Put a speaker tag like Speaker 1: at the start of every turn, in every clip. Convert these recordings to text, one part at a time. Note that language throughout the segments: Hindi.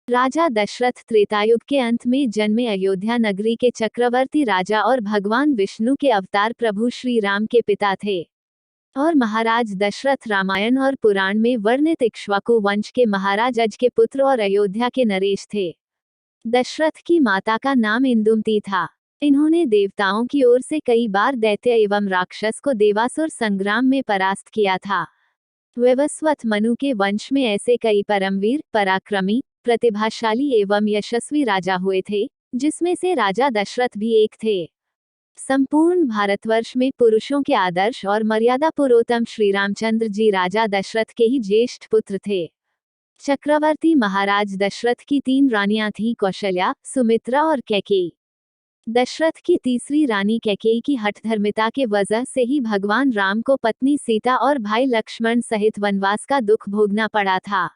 Speaker 1: राजा दशरथ त्रेतायुग के अंत में जन्मे अयोध्या नगरी के चक्रवर्ती राजा और भगवान विष्णु के अवतार प्रभु श्री राम के पिता थे। और महाराज दशरथ रामायण और पुराण में वर्णित इक्ष्वाकु वंश के महाराज अज के पुत्र और अयोध्या के नरेश थे। दशरथ की माता का नाम इंदुमती था। इन्होंने देवताओं की ओर से कई बार दैत्य एवं राक्षस को देवासुर संग्राम में परास्त किया था। वैवस्वत मनु के वंश में ऐसे कई परमवीर, पराक्रमी, प्रतिभाशाली एवं यशस्वी राजा हुए थे, जिसमें से राजा दशरथ भी एक थे। संपूर्ण भारतवर्ष में पुरुषों के आदर्श और मर्यादा पुरोत्तम श्री रामचंद्र जी राजा दशरथ के ही ज्येष्ठ पुत्र थे। चक्रवर्ती महाराज दशरथ की 3 रानियां थीं, कौशल्या, सुमित्रा और कैकेयी। दशरथ की तीसरी रानी कैकेयी की हठधर्मिता के वजह से ही भगवान राम को पत्नी सीता और भाई लक्ष्मण सहित वनवास का दुख भोगना पड़ा था।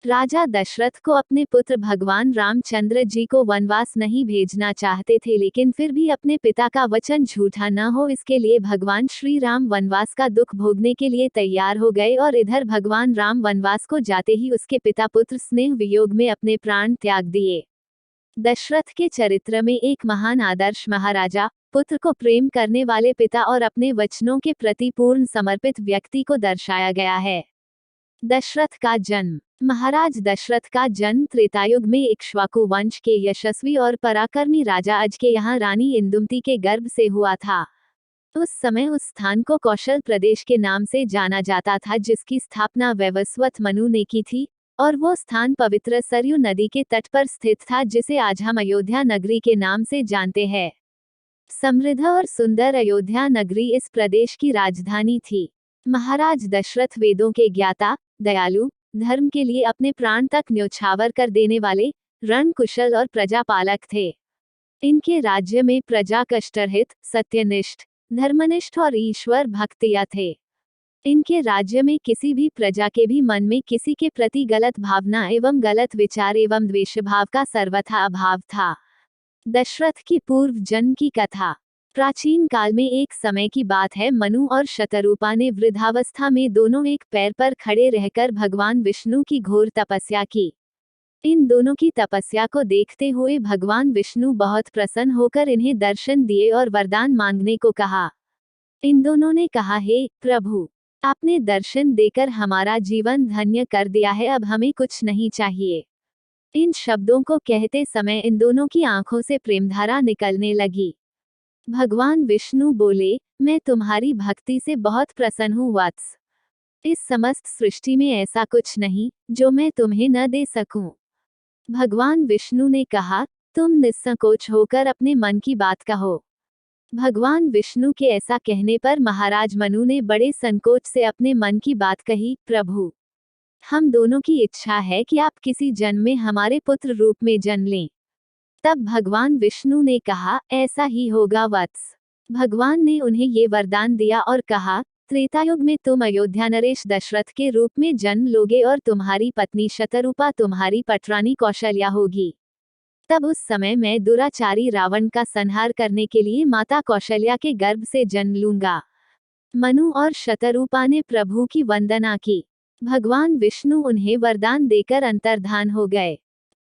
Speaker 1: राजा दशरथ को अपने पुत्र भगवान रामचंद्र जी को वनवास नहीं भेजना चाहते थे, लेकिन फिर भी अपने पिता का वचन झूठा न हो इसके लिए भगवान श्री राम वनवास का दुख भोगने के लिए तैयार हो गए। और इधर भगवान राम वनवास को जाते ही उसके पिता पुत्र स्नेह वियोग में अपने प्राण त्याग दिए। दशरथ के चरित्र में एक महान आदर्श महाराजा, पुत्र को प्रेम करने वाले पिता और अपने वचनों के प्रति पूर्ण समर्पित व्यक्ति को दर्शाया गया है। दशरथ का जन्म। महाराज दशरथ का जन्म त्रेतायुग में इक्ष्वाकु वंश के यशस्वी और पराक्रमी राजा अज के यहाँ रानी इंदुमती के गर्भ से हुआ था। उस समय उस स्थान को कौशल प्रदेश के नाम से जाना जाता था, जिसकी स्थापना वैवस्वत मनु ने की थी, और वो स्थान पवित्र सरयू नदी के तट पर स्थित था, जिसे आज हम अयोध्या नगरी के नाम से जानते हैं। समृद्ध और सुंदर अयोध्या नगरी इस प्रदेश की राजधानी थी। महाराज दशरथ वेदों के ज्ञाता, दयालु, धर्म के लिए अपने प्राण तक न्योछावर कर देने वाले, रणकुशल और प्रजापालक थे। इनके राज्य में प्रजा कष्टरहित, सत्यनिष्ठ, धर्मनिष्ठ और ईश्वर भक्तिया थे। इनके राज्य में किसी भी प्रजा के भी मन में किसी के प्रति गलत भावना एवं गलत विचार एवं द्वेष भाव का सर्वथा अभाव था। दशरथ की पूर्व जन्म की कथा। प्राचीन काल में एक समय की बात है, मनु और शतरूपा ने वृद्धावस्था में दोनों एक पैर पर खड़े रहकर भगवान विष्णु की घोर तपस्या की। इन दोनों की तपस्या को देखते हुए भगवान विष्णु बहुत प्रसन्न होकर इन्हें दर्शन दिए और वरदान मांगने को कहा। इन दोनों ने कहा, हे प्रभु, आपने दर्शन देकर हमारा जीवन धन्य कर दिया है, अब हमें कुछ नहीं चाहिए। इन शब्दों को कहते समय इन दोनों की आंखों से प्रेमधारा निकलने लगी। भगवान विष्णु बोले, मैं तुम्हारी भक्ति से बहुत प्रसन्न हूँ वत्स। इस समस्त सृष्टि में ऐसा कुछ नहीं जो मैं तुम्हें न दे सकूं। भगवान विष्णु ने कहा, तुम निस्संकोच होकर अपने मन की बात कहो। भगवान विष्णु के ऐसा कहने पर महाराज मनु ने बड़े संकोच से अपने मन की बात कही, प्रभु, हम दोनों की इच्छा है कि आप किसी जन्म में हमारे पुत्र रूप में जन्म लें। तब भगवान विष्णु ने कहा, ऐसा ही होगा वत्स। भगवान ने उन्हें ये वरदान दिया और कहा, त्रेतायुग में तुम अयोध्या नरेश दशरथ के रूप में जन्म लोगे और तुम्हारी पत्नी शतरूपा तुम्हारी पटरानी कौशल्या होगी। तब उस समय मैं दुराचारी रावण का संहार करने के लिए माता कौशल्या के गर्भ से जन्म लूंगा। मनु और शतरूपा ने प्रभु की वंदना की। भगवान विष्णु उन्हें वरदान देकर अंतर्धान हो गए।